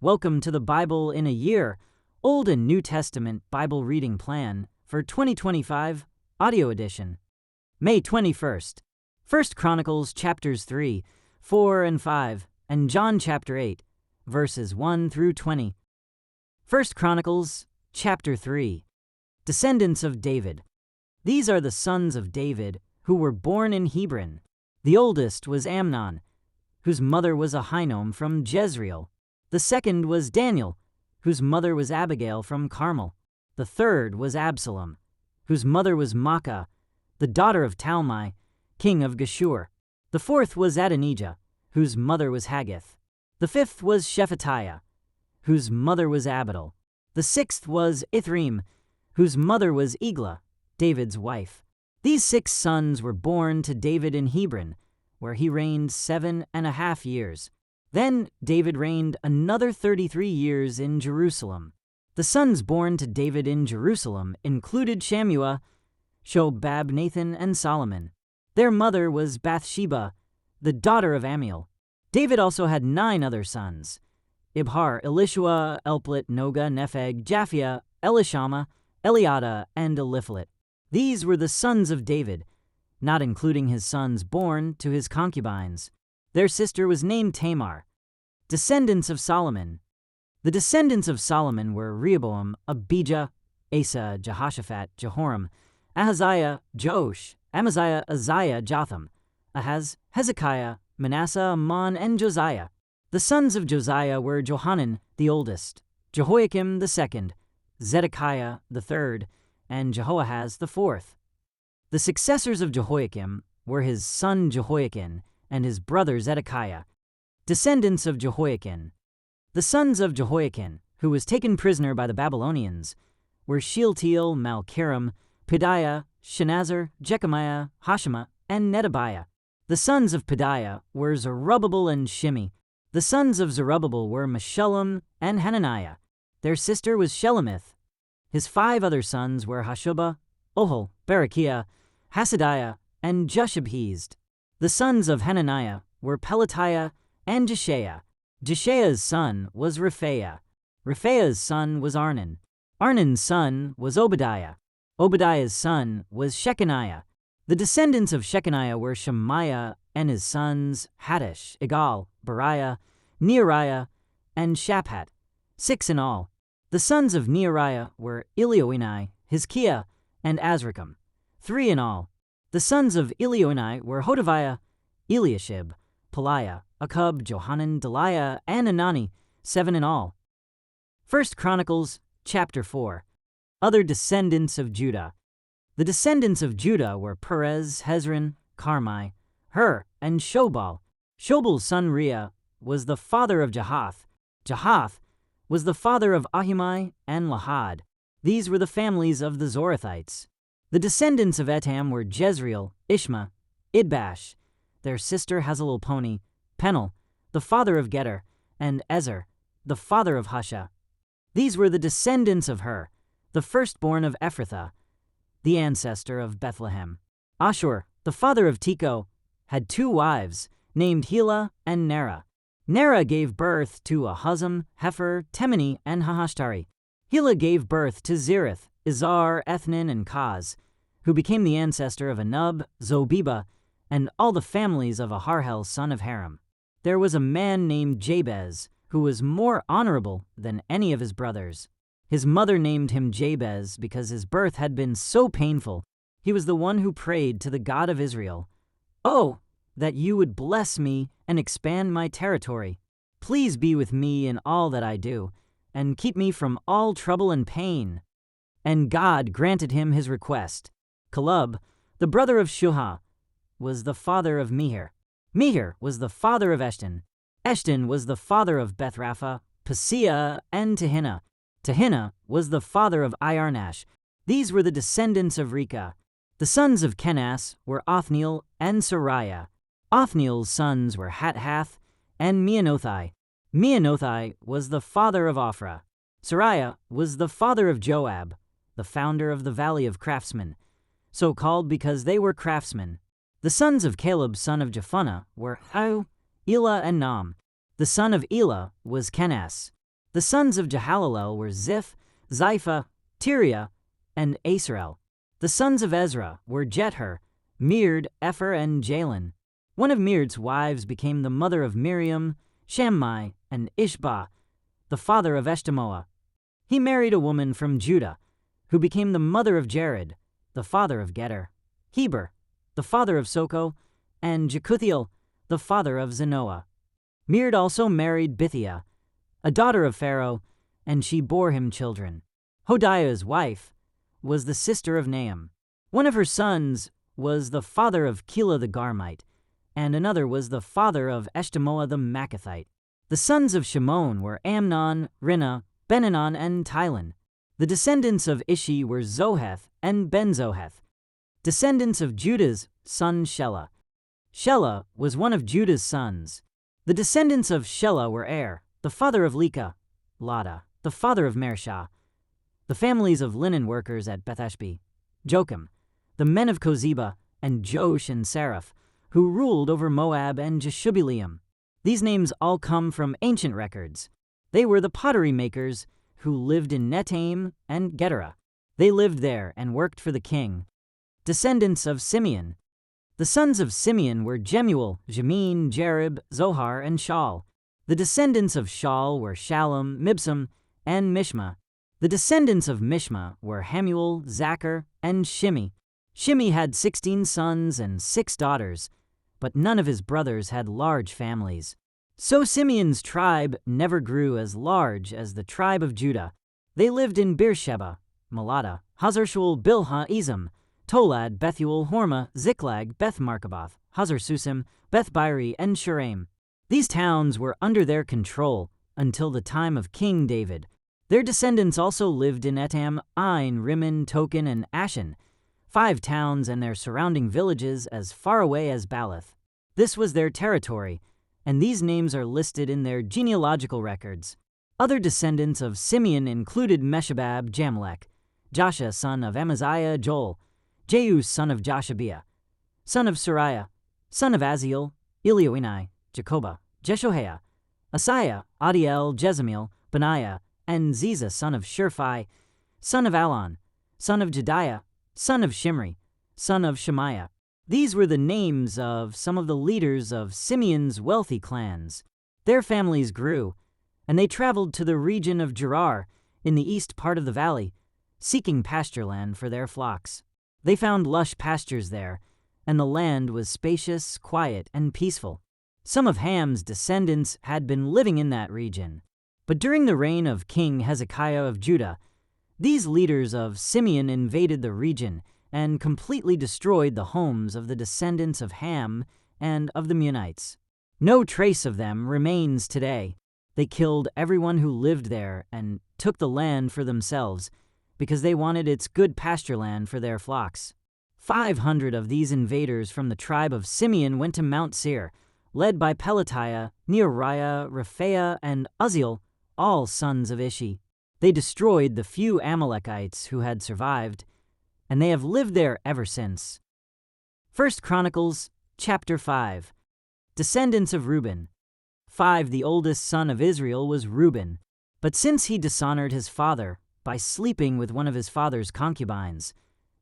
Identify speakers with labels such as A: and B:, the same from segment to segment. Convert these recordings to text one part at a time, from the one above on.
A: Welcome to the Bible in a Year, Old and New Testament Bible Reading Plan for 2025, Audio Edition. May 21st, 1 Chronicles chapters 3, 4, and 5, and John chapter 8, verses 1 through 20. 1 Chronicles chapter 3, Descendants of David. These are the sons of David who were born in Hebron. The oldest was Amnon, whose mother was Ahinoam from Jezreel. The second was Daniel, whose mother was Abigail from Carmel. The third was Absalom, whose mother was Maacah, the daughter of Talmai, king of Geshur. The fourth was Adonijah, whose mother was Haggith. The fifth was Shephatiah, whose mother was Abital. The sixth was Ithream, whose mother was Eglah, David's wife. These 6 sons were born to David in Hebron, where he reigned 7.5 years. Then David reigned another 33 years in Jerusalem. The sons born to David in Jerusalem included Shammua, Shobab, Nathan, and Solomon. Their mother was Bathsheba, the daughter of Amiel. David also had 9 other sons: Ibhar, Elishua, Elplet, Noga, Nepheg, Japhia, Elishama, Eliada, and Eliphalet. These were the sons of David, not including his sons born to his concubines. Their sister was named Tamar. Descendants of Solomon. The descendants of Solomon were Rehoboam, Abijah, Asa, Jehoshaphat, Jehoram, Ahaziah, Joash, Amaziah, Uzziah, Jotham, Ahaz, Hezekiah, Manasseh, Amon, and Josiah. The sons of Josiah were Johanan, the oldest, Jehoiakim the second, Zedekiah the third, and Jehoahaz the fourth. The successors of Jehoiakim were his son Jehoiachin and his brother Zedekiah. Descendants of Jehoiachin. The sons of Jehoiachin, who was taken prisoner by the Babylonians, were Shealtiel, Malchiram, Pedaiah, Shenazar, Jechemiah, Hoshama, and Nedabiah. The sons of Pedaiah were Zerubbabel and Shimi. The sons of Zerubbabel were Meshullam and Hananiah. Their sister was Shelemith. His 5 other sons were Hashubah, Ohel, Berechiah, Hasadiah, and Jushabhezd. The sons of Hananiah were Pelatiah and Jeshaiah. Jeshaiah's son was Rephaiah. Rephaiah's son was Arnan. Arnan's son was Obadiah. Obadiah's son was Shechaniah. The descendants of Shechaniah were Shemaiah and his sons Haddish, Igal, Bariah, Neariah, and Shaphat, 6 in all. The sons of Neariah were Elioenai, Hizkiah, and Azrikam, 3 in all. The sons of Elioenai were Hodaviah, Eliashib, Peliah, Akub, Johanan, Deliah, and Anani, 7 in all. 1 Chronicles chapter 4. Other descendants of Judah. The descendants of Judah were Perez, Hezron, Carmi, Hur, and Shobal. Shobal's son Reah was the father of Jahath. Jahath was the father of Ahimai and Lahad. These were the families of the Zorathites. The descendants of Etam were Jezreel, Ishma, Idbash, their sister Hazelelponi, Penel, the father of Geter, and Ezer, the father of Husha. These were the descendants of Hur, the firstborn of Ephrathah, the ancestor of Bethlehem. Ashur, the father of Tekoa, had 2 wives, named Helah and Nerah. Nerah gave birth to Ahuzam, Hefer, Temeni, and Hahashtari. Helah gave birth to Zerith, Izar, Ethnin, and Kaz, who became the ancestor of Anub, Zobeba, and all the families of Aharhel son of Haram. There was a man named Jabez, who was more honorable than any of his brothers. His mother named him Jabez because his birth had been so painful. He was the one who prayed to the God of Israel, "Oh, that you would bless me and expand my territory. Please be with me in all that I do, and keep me from all trouble and pain." And God granted him his request. Caleb, the brother of Shuha, was the father of Mehir. Mehir was the father of Eshton. Eshton was the father of Bethrapha, Paseah, and Tehinnah. Tehinnah was the father of Iarnash. These were the descendants of Rechah. The sons of Kenas were Othniel and Sariah. Othniel's sons were Hathath and Meonothai. Meonothai was the father of Ophrah. Sariah was the father of Joab, the founder of the Valley of Craftsmen, so called because they were craftsmen. The sons of Caleb son of Jephunneh were Hu, Elah, and Nam. The son of Elah was Kenas. The sons of Jehalelel were Ziph, Ziphah, Tiriah, and Asarel. The sons of Ezra were Jether, Meerd, Epher, and Jalen. One of Meerd's wives became the mother of Miriam, Shammai, and Ishbah, the father of Eshtemoa. He married a woman from Judah, who became the mother of Jared, the father of Geter, Heber, the father of Soko, and Jekuthiel, the father of Zanoah. Meerd also married Bithiah, a daughter of Pharaoh, and she bore him children. Hodiah's wife was the sister of Nahum. One of her sons was the father of Keilah the Garmite, and another was the father of Eshtemoa the Maacathite. The sons of Shimon were Amnon, Rinnah, Benanon, and Tilon. The descendants of Ishi were Zoheth and Ben-Zoheth. Descendants of Judah's son Shelah. Shelah was one of Judah's sons. The descendants of Shelah were Er, the father of Leka, Lada, the father of Mershah, the families of linen workers at Bethashbe, Jocham, the men of Kozeba, and Josh and Seraph, who ruled over Moab and Jeshubileam. These names all come from ancient records. They were the pottery makers who lived in Netaim and Gedera. They lived there and worked for the king. Descendants of Simeon. The sons of Simeon were Jemuel, Jamin, Jerib, Zohar, and Shaul. The descendants of Shaul were Shallum, Mibsam, and Mishma. The descendants of Mishma were Hamuel, Zachar, and Shimi. Shimi had 16 sons and 6 daughters, but none of his brothers had large families. So Simeon's tribe never grew as large as the tribe of Judah. They lived in Beersheba, Malada, Hazar-Shual, Bilhah, Ezem, Tolad, Bethuel, Hormah, Ziklag, Beth-Markaboth, Hazar-Susim, Beth-Biri, and Shuraim. These towns were under their control until the time of King David. Their descendants also lived in Etam, Ain, Rimmon, Token, and Ashan, 5 towns and their surrounding villages as far away as Baalath. This was their territory, and these names are listed in their genealogical records. Other descendants of Simeon included Meshabab, Jamelech, Joshua son of Amaziah, Joel, Jehu son of Joshabiah, son of Sariah, son of Aziel, Elioenai, Jacobah, Jeshohaiah, Asaiah, Adiel, Jezemiel, Benaiah, and Ziza son of Shurphai, son of Alon, son of Jediah, son of Shimri, son of Shemaiah. These were the names of some of the leaders of Simeon's wealthy clans. Their families grew, and they traveled to the region of Gerar in the east part of the valley, seeking pasture land for their flocks. They found lush pastures there, and the land was spacious, quiet, and peaceful. Some of Ham's descendants had been living in that region. But during the reign of King Hezekiah of Judah, these leaders of Simeon invaded the region and completely destroyed the homes of the descendants of Ham and of the Meunites. No trace of them remains today. They killed everyone who lived there and took the land for themselves because they wanted its good pasture land for their flocks. 500 of these invaders from the tribe of Simeon went to Mount Seir, led by Pelatiah, Neariah, Rephaiah, and Uzziel, all sons of Ishi. They destroyed the few Amalekites who had survived, and they have lived there ever since. 1 Chronicles chapter 5. Descendants of Reuben. 5. The oldest son of Israel was Reuben, but since he dishonored his father by sleeping with one of his father's concubines,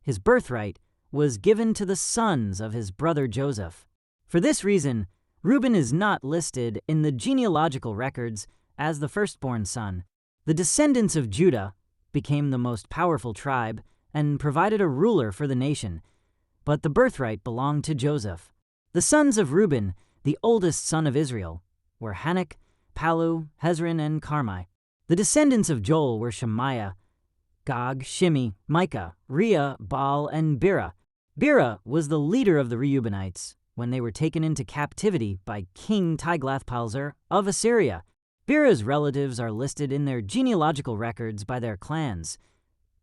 A: his birthright was given to the sons of his brother Joseph. For this reason, Reuben is not listed in the genealogical records as the firstborn son. The descendants of Judah became the most powerful tribe and provided a ruler for the nation, but the birthright belonged to Joseph. The sons of Reuben, the oldest son of Israel, were Hanok, Palu, Hezron, and Carmi. The descendants of Joel were Shemaiah, Gog, Shimi, Micah, Reah, Baal, and Bera. Bera was the leader of the Reubenites when they were taken into captivity by King Tiglath-Pileser of Assyria. Bera's relatives are listed in their genealogical records by their clans.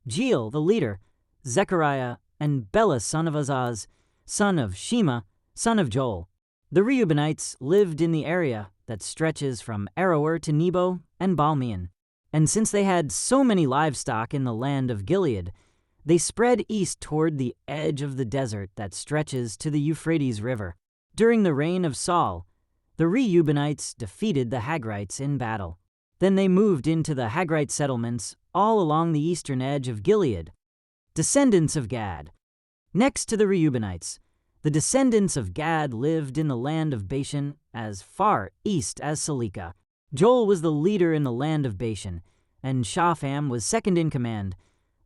A: Jeiel, the leader, Zechariah, and Bela, son of Azaz, son of Shema, son of Joel. The Reubenites lived in the area that stretches from Aroer to Nebo and Baalmeon. And since they had so many livestock in the land of Gilead, they spread east toward the edge of the desert that stretches to the Euphrates River. During the reign of Saul, the Reubenites defeated the Hagrites in battle. Then they moved into the Hagrite settlements all along the eastern edge of Gilead. Descendants of Gad. Next to the Reubenites, the descendants of Gad lived in the land of Bashan as far east as Salekah. Joel was the leader in the land of Bashan, and Shopham was second in command,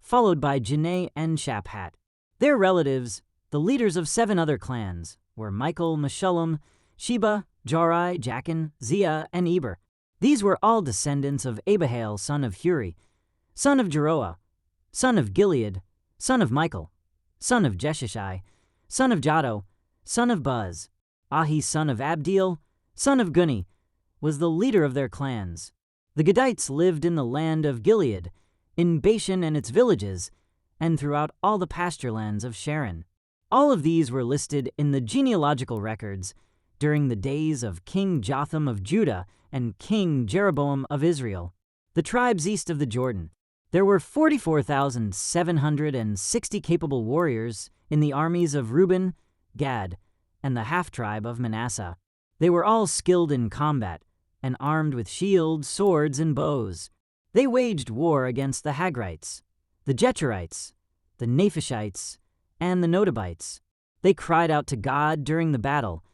A: followed by Janai and Shaphat. Their relatives, the leaders of 7 other clans, were Michael, Meshullam, Sheba, Jorai, Jachin, Zia, and Eber. These were all descendants of Abihail, son of Huri, son of Jeroah, son of Gilead, son of Michael, son of Jeshishai, son of Jado, son of Buz. Ahi, son of Abdiel, son of Guni, was the leader of their clans. The Gadites lived in the land of Gilead, in Bashan and its villages, and throughout all the pasture lands of Sharon. All of these were listed in the genealogical records during the days of King Jotham of Judah and King Jeroboam of Israel. The tribes east of the Jordan. There were 44,760 capable warriors in the armies of Reuben, Gad, and the half-tribe of Manasseh. They were all skilled in combat and armed with shields, swords, and bows. They waged war against the Hagrites, the Jechurites, the Naphishites, and the Nodabites. They cried out to God during the battle,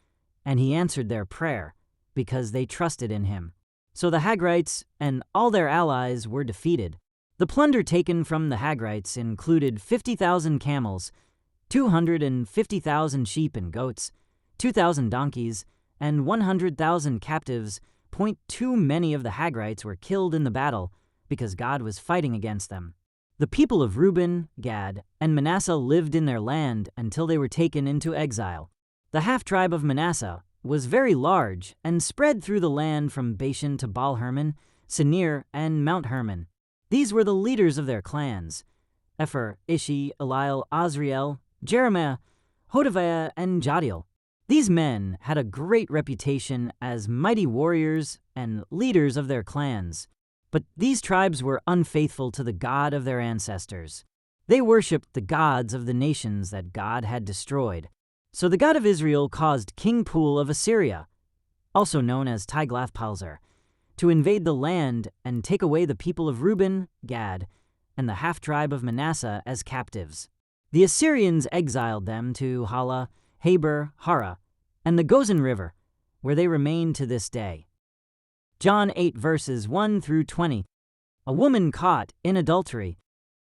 A: and he answered their prayer because they trusted in him. So the Hagrites and all their allies were defeated. The plunder taken from the Hagrites included 50,000 camels, 250,000 sheep and goats, 2,000 donkeys, and 100,000 captives. Too many of the Hagrites were killed in the battle because God was fighting against them. The people of Reuben, Gad, and Manasseh lived in their land until they were taken into exile. The half-tribe of Manasseh was very large and spread through the land from Bashan to Baal-Hermon, Sinir, and Mount Hermon. These were the leaders of their clans: Epher, Ishi, Eliel, Azriel, Jeremiah, Hodaviah, and Jadiel. These men had a great reputation as mighty warriors and leaders of their clans, but these tribes were unfaithful to the God of their ancestors. They worshipped the gods of the nations that God had destroyed. So the God of Israel caused King Pul of Assyria, also known as Tiglath-Pileser, to invade the land and take away the people of Reuben, Gad, and the half-tribe of Manasseh as captives. The Assyrians exiled them to Hala, Habor, Hara, and the Gozan River, where they remain to this day. John 8 verses 1 through 20. A woman caught in adultery.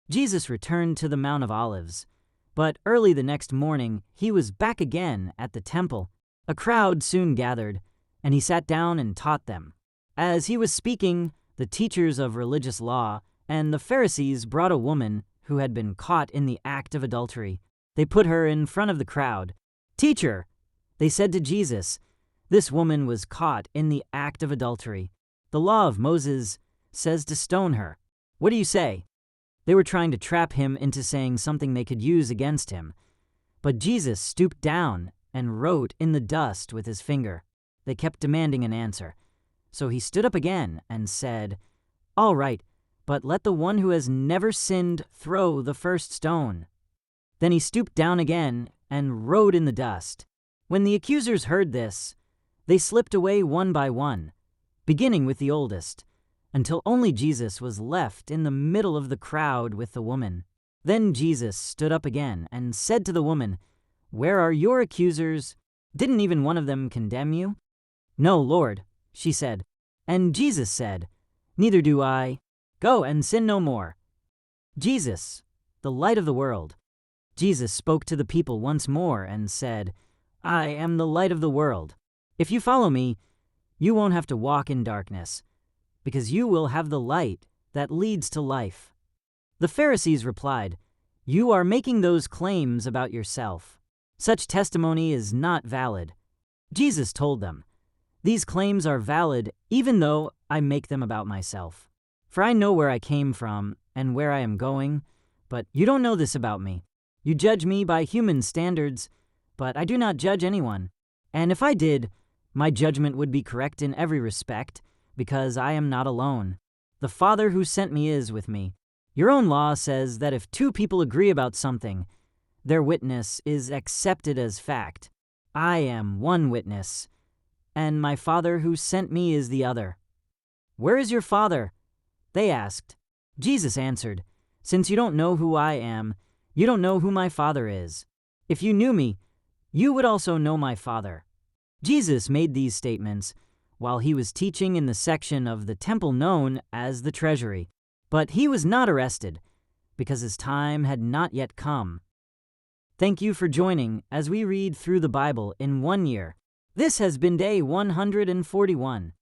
A: Jesus returned to the Mount of Olives, but early the next morning he was back again at the temple. A crowd soon gathered, and he sat down and taught them. As he was speaking, the teachers of religious law and the Pharisees brought a woman who had been caught in the act of adultery. They put her in front of the crowd. "Teacher," they said to Jesus, "this woman was caught in the act of adultery. The law of Moses says to stone her. What do you say?" They were trying to trap him into saying something they could use against him. But Jesus stooped down and wrote in the dust with his finger. They kept demanding an answer. So he stood up again and said, "All right, but let the one who has never sinned throw the first stone." Then he stooped down again and wrote in the dust. When the accusers heard this, they slipped away one by one, beginning with the oldest, until only Jesus was left in the middle of the crowd with the woman. Then Jesus stood up again and said to the woman, "Where are your accusers? Didn't even one of them condemn you?" "No, Lord," she said. And Jesus said, "Neither do I. Go and sin no more." Jesus, the light of the world. Jesus spoke to the people once more and said, "I am the light of the world. If you follow me, you won't have to walk in darkness, because you will have the light that leads to life." The Pharisees replied, "You are making those claims about yourself. Such testimony is not valid." Jesus told them, "These claims are valid even though I make them about myself. For I know where I came from and where I am going, but you don't know this about me. You judge me by human standards, but I do not judge anyone. And if I did, my judgment would be correct in every respect, because I am not alone. The Father who sent me is with me. Your own law says that if 2 people agree about something, their witness is accepted as fact. I am one witness, and my Father who sent me is the other." "Where is your father?" they asked. Jesus answered, "Since you don't know who I am, you don't know who my Father is. If you knew me, you would also know my Father." Jesus made these statements while he was teaching in the section of the temple known as the treasury, but he was not arrested because his time had not yet come. Thank you for joining as we read through the Bible in 1 year. This has been day 141.